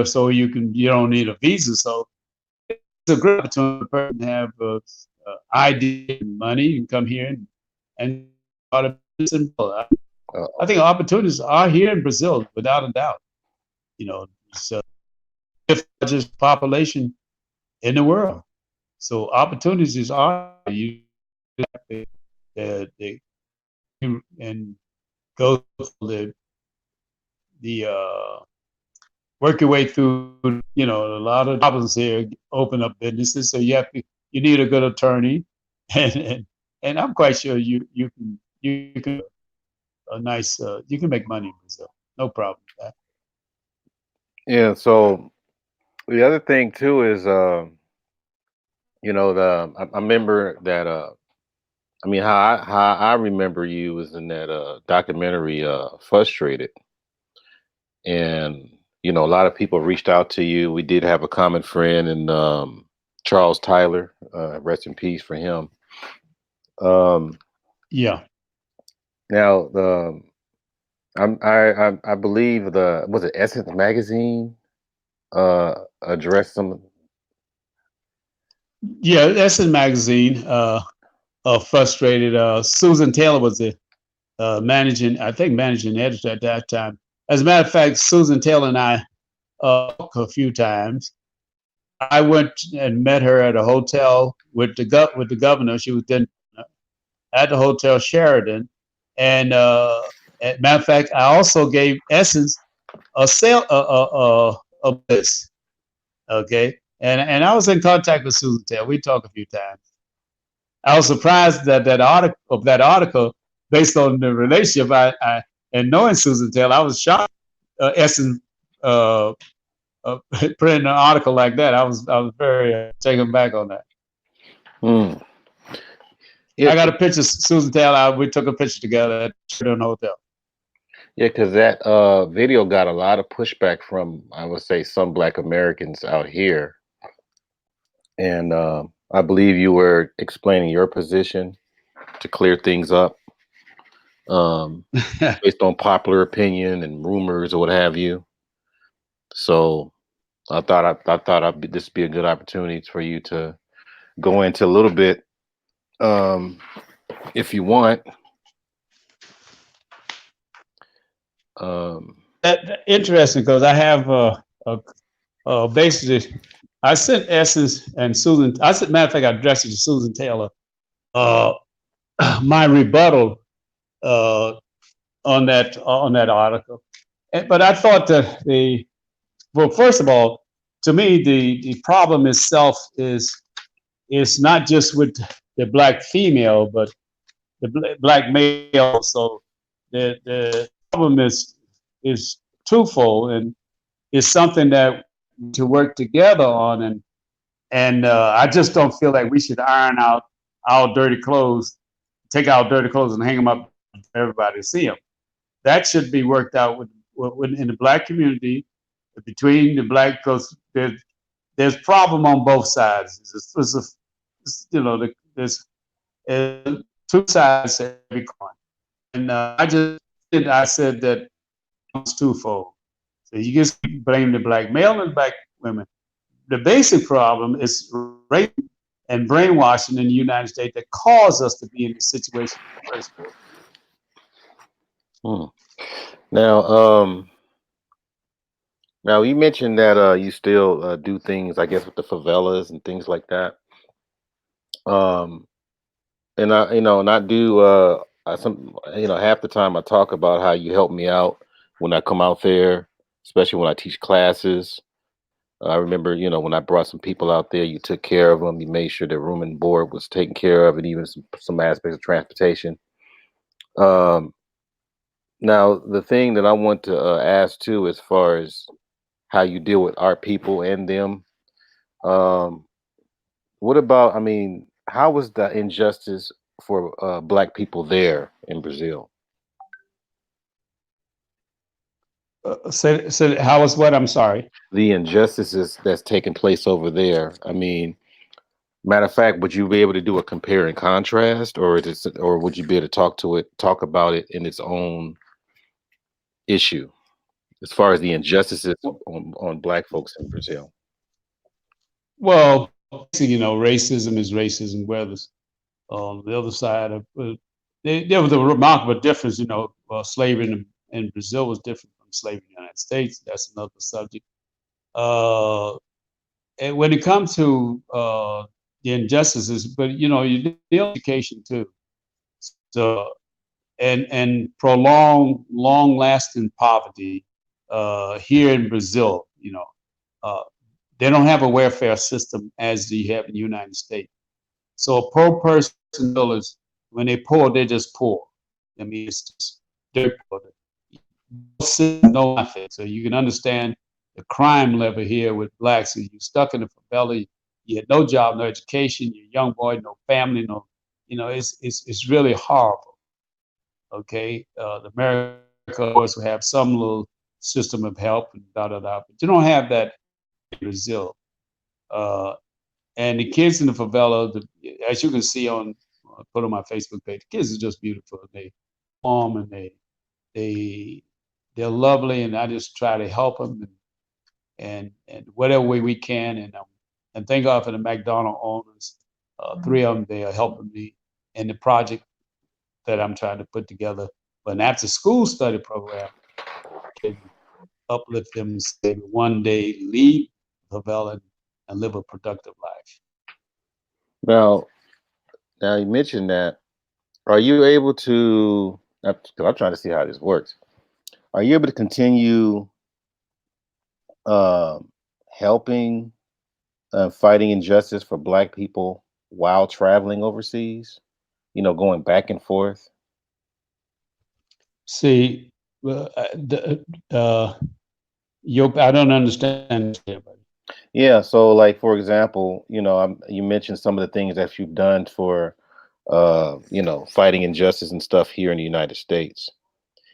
so you don't need a visa. So it's a great opportunity for a person to have ID and money. You can come here and start a business. I think opportunities are here in Brazil without a doubt. It's the fifth largest population in the world. So opportunities are you have to and go the work your way through. A lot of problems here. Open up businesses, so you need a good attorney, and I'm quite sure you can a nice you can make money in Brazil, no problem with that. Yeah. So the other thing too is, I remember that. I mean, how I remember you was in that documentary, Frustrated, and a lot of people reached out to you. We did have a common friend, and Charles Tyler, rest in peace for him. Um, Yeah, Now, I believe the was it Essence magazine addressed some. yeah. That's in magazine. Frustrated. Susan Taylor was the managing editor at that time. As a matter of fact, Susan Taylor and I talked a few times. I went and met her at a hotel with the governor. She was then at the Hotel Sheridan, and as a matter of fact, I also gave Essence a sale a list. Okay, and I was in contact with Susan Taylor. We talked a few times. I was surprised that article based on the relationship I and knowing Susan Taylor, I was shocked. Essence uh, printing an article like that. I was very taken back on that. Hmm. I Yeah, got a picture of Susan Taylor. We took a picture together at the Sheraton Hotel. yeah, because that video got a lot of pushback from, I would say, some Black Americans out here, and I believe you were explaining your position to clear things up, um, based on popular opinion and rumors or what have you. So I thought this would be a good opportunity for you to go into a little bit, um, if you want. Um, Interesting because I have basically I sent Essence and Susan. I said, matter of fact, I addressed it to Susan Taylor. Uh, my rebuttal uh, on that article, but I thought that first of all, to me the problem itself is not just with the black female, but the black male. So the problem is twofold, and is something that to work together on, and I just don't feel like we should iron out our dirty clothes, take our dirty clothes and hang them up for everybody to see them. That should be worked out in the black community between the black, because there's problem on both sides. There's two sides to every coin, and I said that it's twofold. So you just blame the black male and black women. The basic problem is race and brainwashing in the United States that caused us to be in this situation in the first place. Hmm. Now, now you mentioned that you still do things, I guess, with the favelas and things like that. Um, and I do half the time I talk about how you help me out when I come out there, especially when I teach classes. I remember, when I brought some people out there, you took care of them. You made sure their room and board was taken care of, and even some aspects of transportation. Um, Now, the thing that I want to ask too, as far as how you deal with our people and them, um, what about? I mean, how was the injustice for Black people there in Brazil? So how was what? I'm sorry. The injustices that's taking place over there. I mean, matter of fact, would you be able to do a compare and contrast, or would you be able to talk about it in its own issue, as far as the injustices on Black folks in Brazil? Well, racism is racism, whether it's on the other side of there was a remarkable difference. Slavery in Brazil was different from slavery in the United States. That's another subject. Uh, and when it comes to the injustices, but you deal with education too. So and prolonged, long-lasting poverty here in Brazil. Uh, they don't have a welfare system as you have in the United States. So a poor person is when they poor, they're just poor. I mean, it's just dirt poor. No nothing. So you can understand the crime level here with blacks. So you're stuck in the favela. You had no job, no education. You're a young boy, no family, no. It's really horrible. Okay, the America of course will have some little system of help and da da da, but you don't have that in Brazil. Uh, and the kids in the favela, as you can see on put on my Facebook page, the kids are just beautiful. They warm and they they're lovely, and I just try to help them and whatever way we can. And thank God for the McDonald owners. Three of them they are helping me in the project that I'm trying to put together. But an after school study program can uplift them and say one day leave the favela and live a productive life. Now, now you mentioned that. Are you able to? 'Cause I'm trying to see how this works. Are you able to continue um, helping fighting injustice for Black people while traveling overseas? Going back and forth. See, I don't understand. Yeah. So, like for example, you mentioned some of the things that you've done for fighting injustice and stuff here in the United States.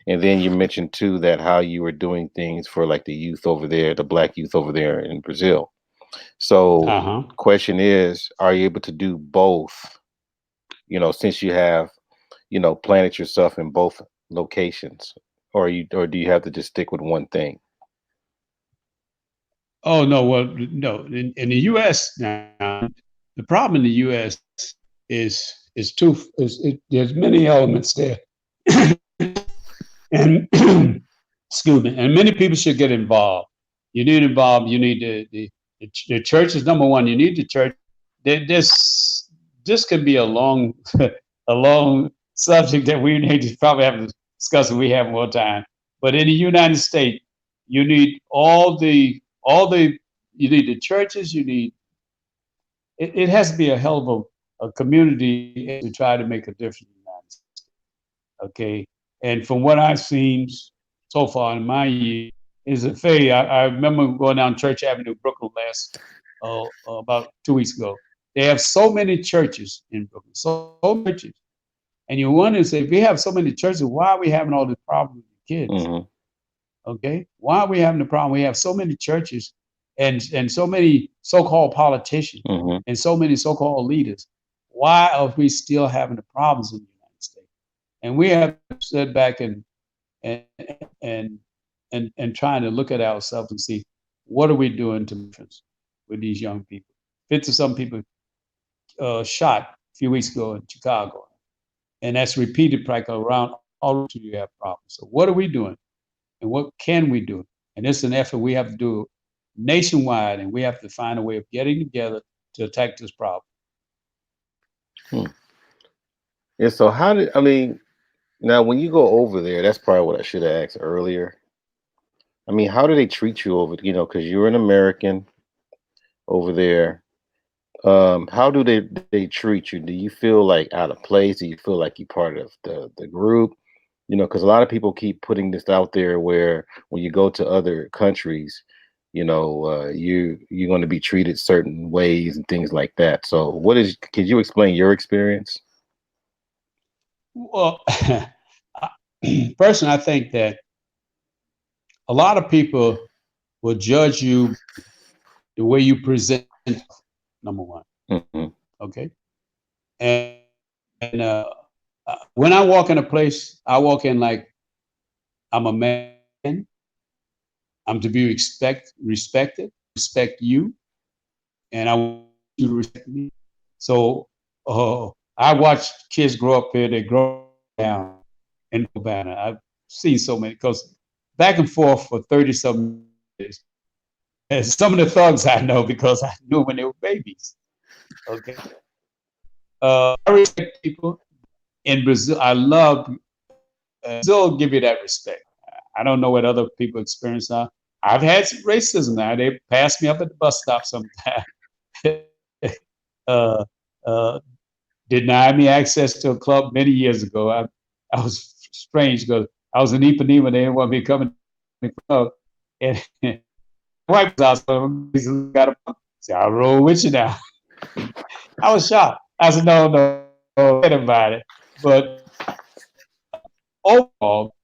And then you mentioned too that how you were doing things for like the youth over there, the Black youth over there in Brazil. So, Uh huh. question is, are you able to do both? Since you have, planted yourself in both locations, or do you have to just stick with one thing? Oh no, well no. In the U.S. now, the problem in the U.S. there's many elements there, and excuse me, and many people should get involved. You need involved. You need the church is number one. You need the church. This could be a long a long subject that we need to probably have to discuss if we have more time. But in the United States, you need all the you need the churches. You need it has to be a hell of a community to try to make a difference in the United States. Okay, and from what I've seen so far in my year, is a failure. I remember going down Church Avenue, Brooklyn, last about 2 weeks ago. They have so many churches in Brooklyn, so many churches, and you wonder, say, if we have so many churches, why are we having all this problem with the kids? Hmm. Okay, why are we having the problem? We have so many churches and so many so-called politicians Hmm. and so many so-called leaders. Why are we still having the problems in the United States? And we have to sit back and and and trying to look at ourselves and see what are we doing to make a difference with these young people. 50 some people shot a few weeks ago in Chicago, and that's repeated practically around all over you have problems. So what are we doing, and what can we do? And it's an effort we have to do nationwide, and we have to find a way of getting together to attack this problem. Hmm. And so, how did I mean? Now, when you go over there, that's probably what I should have asked earlier. I mean, how do they treat you over? Because you're an American over there. How do they treat you? Do you feel like out of place? Do you feel like you're part of the group? Because a lot of people keep putting this out there where when you go to other countries, you're going to be treated certain ways and things like that. So, could you explain your experience? Well, personally, I think that a lot of people will judge you the way you present. Number one, Hmm. okay, and, when I walk in a place, I walk in like I'm a man. I'm to be respected, respect you, and I want you to respect me. So I watch kids grow up here. They grow down in Urbana. I've seen so many because back and forth for 30 something years. And some of the thugs I know because I knew when they were babies. Okay. I respect people in Brazil. I love Brazil. Give you that respect. I don't know what other people experience now. I've had some racism now. They pass me up at the bus stop sometimes. uh, uh, denied me access to a club many years ago. I was strange because I was in Ipanema. They didn't want me coming to the club. And white was out, so got a say, I'll roll with you now. I was shocked. I said, no, forget about it. But overall,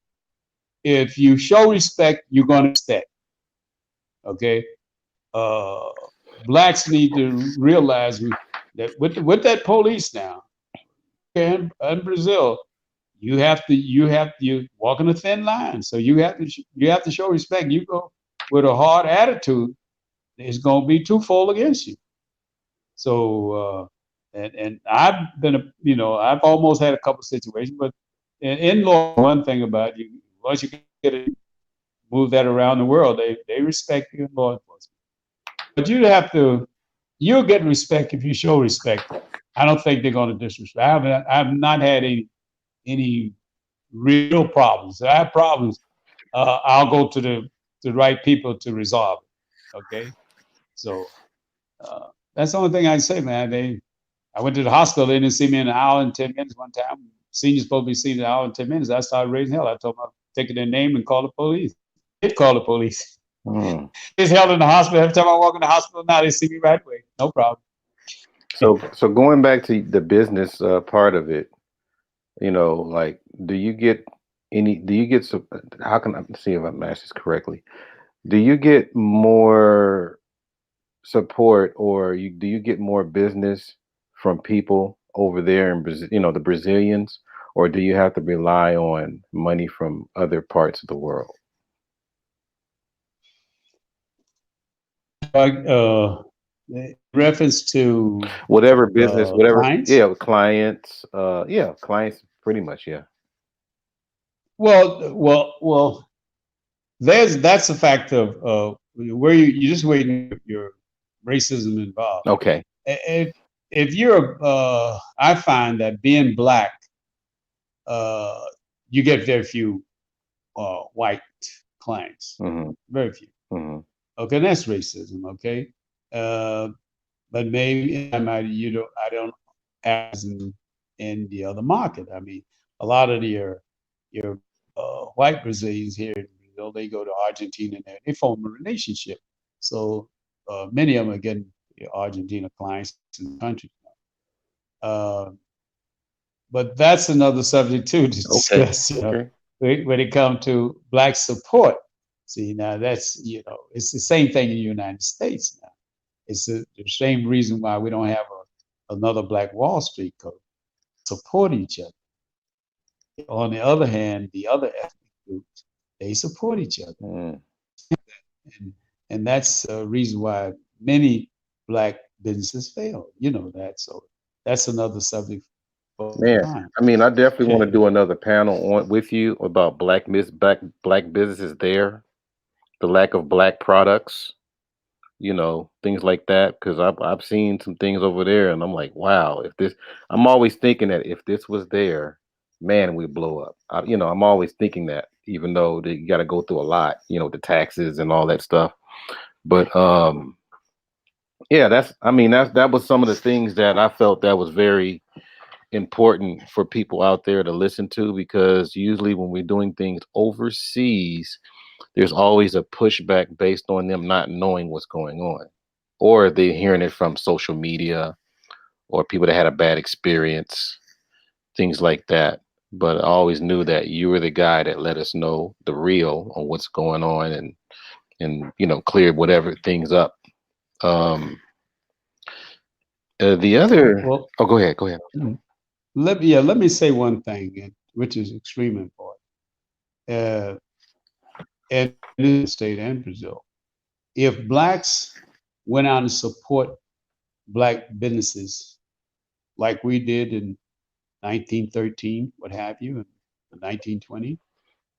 if you show respect, you're going to respect. Okay? Uh, Blacks need to realize that with that police now, in Brazil, you walk in a thin line. So you have to show respect. You go with a hard attitude, it's going to be twofold against you. So and I've been I've almost had a couple situations, but in law, one thing about you, once you get it, move that around the world, they respect you in law enforcement. But you'll get respect if you show respect. I don't think they're going to disrespect. I've not had any real problems. If I have problems, I'll go to the right people to resolve it. Okay, so that's the only thing I say, man. I went to the hospital. They didn't see me in an hour and 10 minutes one time. Seniors supposed to be seen in an hour and 10 minutes. I started raising hell. I told them I'm taking their name and call the police. Did call the police. Mm. It's held in the hospital. Every time I walk in the hospital now, they see me right away. No problem. So going back to the business part of it, like, do you get some, how can I see if I'm asking this correctly? Do you get more support, or do you get more business from people over there in Brazil, the Brazilians, or do you have to rely on money from other parts of the world? Reference to Whatever business, whatever, clients. yeah, with clients, yeah, clients, pretty much, yeah. Well. That's a fact of where you just waiting your racism involved. Okay. If you're, I find that being black, uh, you get very few white clients, Hmm. very few. Hmm. Okay, that's racism. Okay, uh, but maybe I don't as in the other market. I mean, a lot of your white Brazilians here in Brazil, they go to Argentina and they form a relationship. So many of them are getting Argentina clients in the country. Uh, but that's another subject too to Okay. discuss. Okay. When it comes to black support. See, now that's it's the same thing in the United States now. It's the same reason why we don't have another Black Wall Street code. Support each other. On the other hand, the other ethnic groups, they support each other. Mm. And, and that's a reason why many black businesses fail. You know that. So that's another subject for another Man, time. I mean, I definitely want to do another panel on with you about black businesses there, the lack of black products, things like that. Because I've seen some things over there, and I'm like, wow, if this, I'm always thinking that if this was there, man, we blow up. I'm always thinking that, even though you got to go through a lot, the taxes and all that stuff. But yeah, I mean, that was some of the things that I felt that was very important for people out there to listen to, because usually when we're doing things overseas, there's always a pushback based on them not knowing what's going on, or they're hearing it from social media, or people that had a bad experience, things like that. But I always knew that you were the guy that let us know the real on what's going on, and cleared whatever things up. Um, the other, Well, oh, go ahead. let me say one thing, which is extremely important. Uh, and in the state and Brazil, if blacks went out and support black businesses like we did in 1913, what have you, in the 1920s,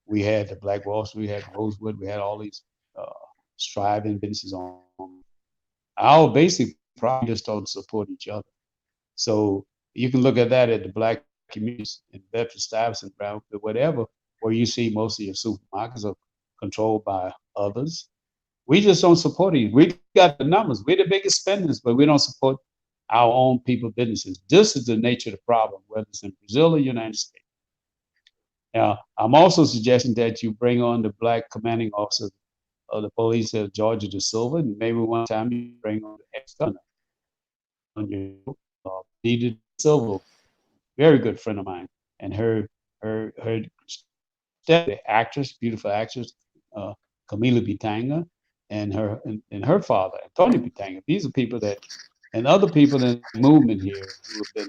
we had the Black Wall Street, we had Rosewood, we had all these uh, striving businesses on. Our basic problem just don't support each other. So you can look at that at the black communities in Bedford Stuyvesant, Brownfield, whatever, where you see most of your supermarkets are controlled by others. We just don't support it. We got the numbers. We're the biggest spenders, but we don't support our own people businesses. This is the nature of the problem, whether it's in Brazil or United States. Now, I'm also suggesting that you bring on the black commanding officer of the police, Georgia De Silva, and maybe one time you bring on the ex-governor on your show, Nita De Silva, very good friend of mine, and her step, the actress, beautiful actress, uh, Camila Pitanga, and her father, Tony Pitanga. These are people that, and other people in the movement here who have been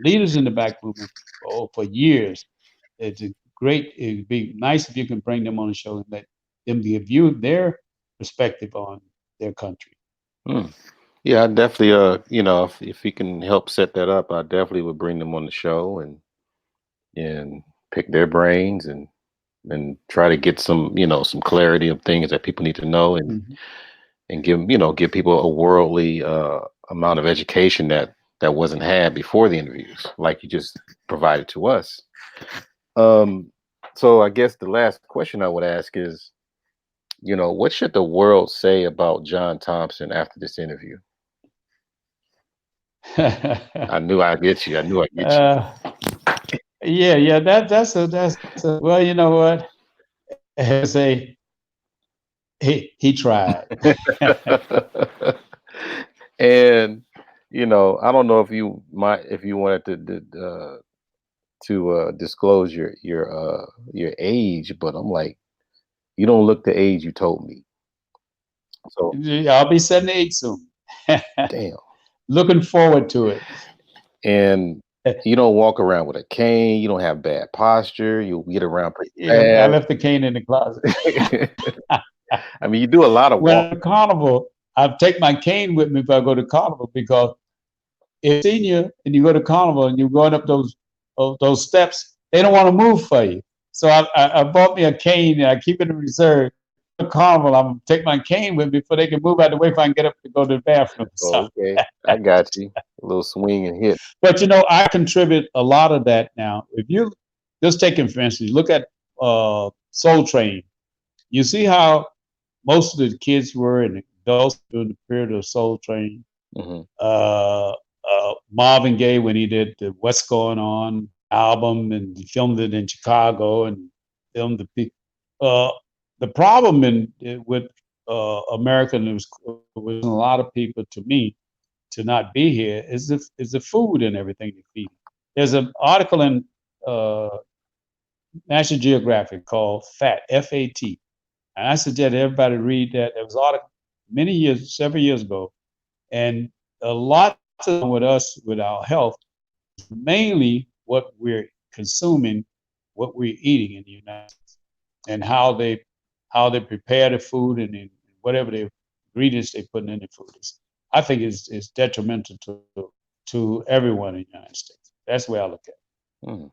leaders in the black movement for years. It's a great. It'd be nice if you can bring them on the show and let them give you their perspective on their country. Hmm. Yeah, I definitely, if we can help set that up, I definitely would bring them on the show, and pick their brains, and try to get some clarity of things that people need to know, Mhm. and give people a worldly amount of education that wasn't had before the interviews, like you just provided to us. Um, so I guess the last question I would ask is, what should the world say about John Thompson after this interview? I knew I'd get you. I knew I'd get uh, yeah, yeah. That's a, well, you know what? As a he tried. you. And I don't know if you wanted to disclose your age, but I'm like, you don't look the age you told me. So I'll be 78 soon. damn. Looking forward to it. And you don't walk around with a cane. You don't have bad posture. You get around pretty Yeah, I fast. left the cane in the closet. I mean, you do a lot of When walking. I'm at carnival, I take my cane with me if I go to carnival because if you're senior and you go to carnival and you're going up those steps, they don't want to move for you. So I bought me a cane and I keep it in reserve. To carnival, I'm gonna take my cane with me before they can move out of the way if I can get up to go to the bathroom. So, Oh, okay, I got you. A little swing and hit. but I contribute a lot of that now. If you just taking for instance, look at Soul Train. You see how most of the kids were and adults during the period of Soul Train. Hmm. Marvin Gaye when he did the What's Going On album and he filmed it in Chicago and filmed uh, the problem with American was a lot of people to me to not be here is the food and everything they feed. There's an article in uh, National Geographic called Fat FAT, and I suggest everybody read that. There was an article several years ago, and a lot with us with our health mainly what we're consuming, what we're eating in the United States, and how they prepare the food and whatever the ingredients they put in the food is. I think it's detrimental to everyone in the United States. That's the way I look at it. Hmm,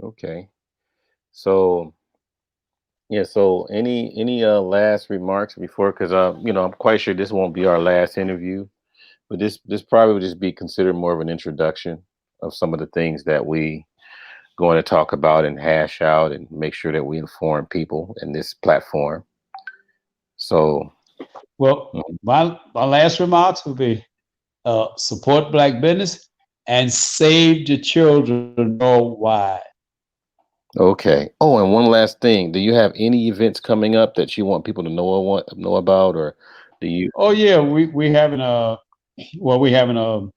okay. So yeah. So any last remarks before? Because I'm quite sure this won't be our last interview, but this probably would just be considered more of an introduction of some of the things that we going to talk about and hash out and make sure that we inform people in this platform. So, Well, mhm. my last remarks would be support black business and save the children worldwide. Okay. Oh, and one last thing. Do you have any events coming up that you want people to know about, or do you? Oh yeah, we having a well we having a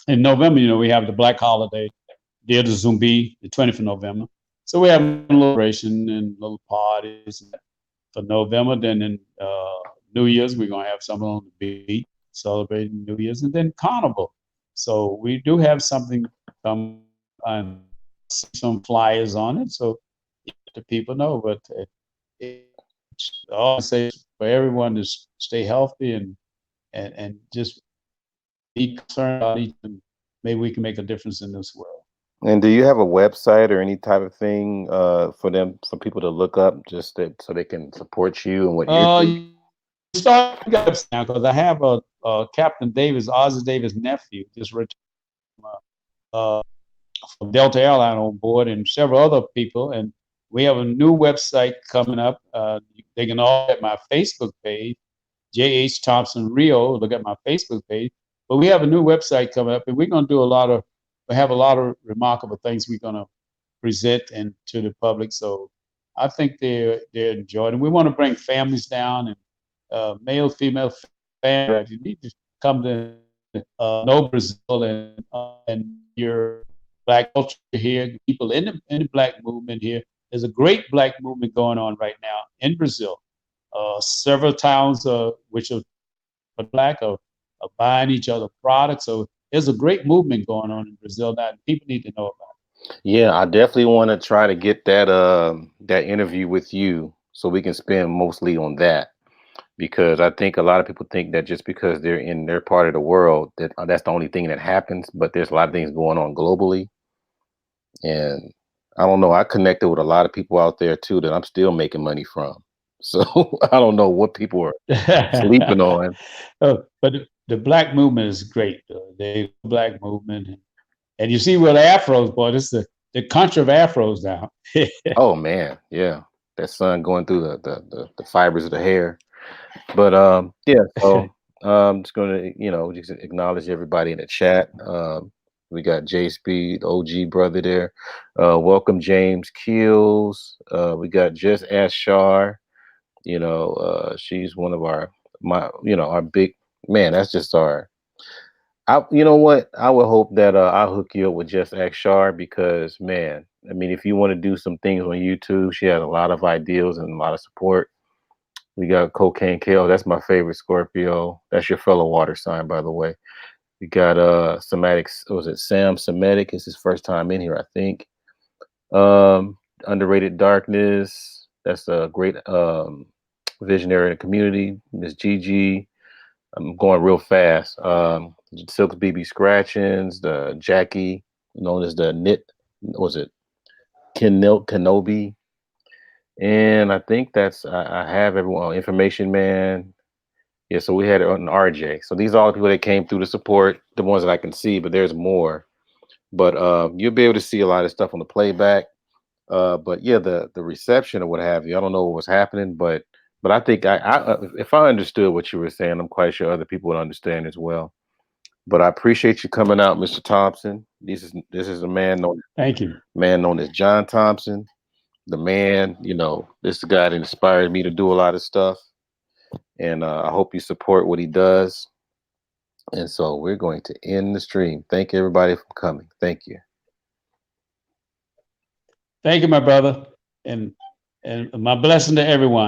in November. You know, we have the Black Holiday, Dia de Zumbi, the 20th of November. So we have a little celebration and little parties for November. Then in New Year's, we're gonna have something on the beach celebrating New Year's, and then Carnival. So we do have something come and some flyers on it, so the people know. But it, all I say is for everyone to stay healthy and just be concerned about each and maybe we can make a difference in this world. And do you have a website or any type of thing for people to look up just that so they can support you and what you're doing? You start now because I have Captain Davis, Ozzy Davis' nephew, just retired uh, from Delta Airline on board, and several other people. And we have a new website coming up. They can all at my Facebook page, J.H. Thompson Rio. Look at my Facebook page. But we have a new website coming up, and we're going to do we have a lot of remarkable things we're going to present and to the public. So I think they're enjoying it. We want to bring families down and male, female families. You need to come to know Brazil and your black culture here. People in the black movement here. There's a great black movement going on right now in Brazil. Several towns which are black are buying each other products. So there's a great movement going on in Brazil now, and people need to know about it. Yeah, I definitely want to try to get that interview with you so we can spend mostly on that because I think a lot of people think that just because they're in their part of the world that that's the only thing that happens, but there's a lot of things going on globally. And I don't know, I connected with a lot of people out there too that I'm still making money from. So I don't know what people are sleeping on. But the black movement is great. The black movement, and you see where the afros, boy, this is the country of afros now. Oh man, yeah. That sun going through the fibers of the hair. But yeah, so just gonna, just acknowledge everybody in the chat. We got J Speed, OG brother there. Welcome James Keels. We got Just Ash Shar. She's one of our big man. That's just our. You know what? I would hope that I'll hook you up with Just Ask Shar because man, I mean, if you want to do some things on YouTube, she has a lot of ideas and a lot of support. We got Cocaine Kale. That's my favorite Scorpio. That's your fellow water sign, by the way. We got Semitic. Was it Sam Semitic? It's his first time in here, I think. Underrated Darkness. That's a great visionary in the community. Miss Gigi. I'm going real fast. Silk BB Scratchings, the Jackie, known as the Knit. Was it Kenobi? And I think I have everyone on Information Man. Yeah, so we had it on RJ. So these are all the people that came through to support, the ones that I can see, but there's more. But you'll be able to see a lot of stuff on the playback. But yeah, the reception or what have you, I don't know what was happening, but I think if I understood what you were saying, I'm quite sure other people would understand as well. But I appreciate you coming out, Mr. Thompson. This is a Thank you. man known as John Thompson. The man, this is the guy that inspired me to do a lot of stuff. And I hope you support what he does. And so we're going to end the stream. Thank you, everybody, for coming. Thank you. Thank you, my brother, and my blessing to everyone.